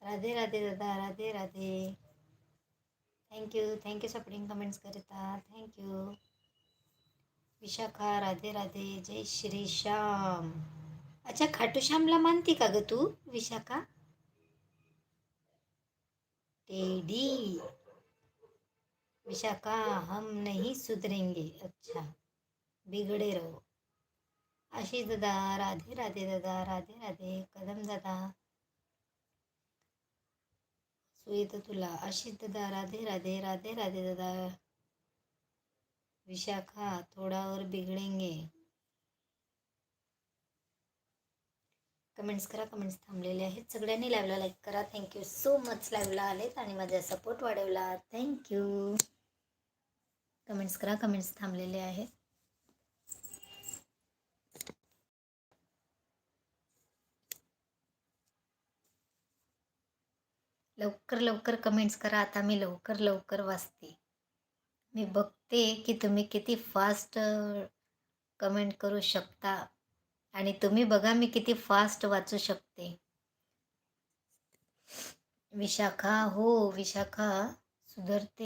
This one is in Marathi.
राधे राधे दादा, Radhe Radhe. Thank you supporting comments करता. थँक्यू. विशाखा राधे राधे. जय श्री श्याम. अच्छा, खाटू श्यामला मानती का ग तू विशाखा? टेडी. विशाखा हम नहीं सुधरेंगे. अच्छा, बिगड़े रहो. आशिष दादा राधे राधे दादा, राधे राधे. कदम दादा येतं तुला. आशिष दादा राधे राधे, राधे राधे दादा. विशाखा थोडा और बिगडेंगे. कमेंट्स करा. कमेंट्स थांबलेले आहेत. सगळ्यांनी लाईव्हला लाईक करा. थँक्यू सो मच लाईव्हला आलेत आणि माझा सपोर्ट वाढवला. थँक्यू. कमेंट्स करा. कमेंट्स थांबलेले आहेत. लवकर लवकर कमेंट्स करा. आता मी लवकर लवकर वाचते. मी बघते की तुम्ही किती फास्ट कमेंट करू शकता आणि तुम्ही बघा मी किती फास्ट वाचू शकते. विशाखा, हो विशाखा सुधरते.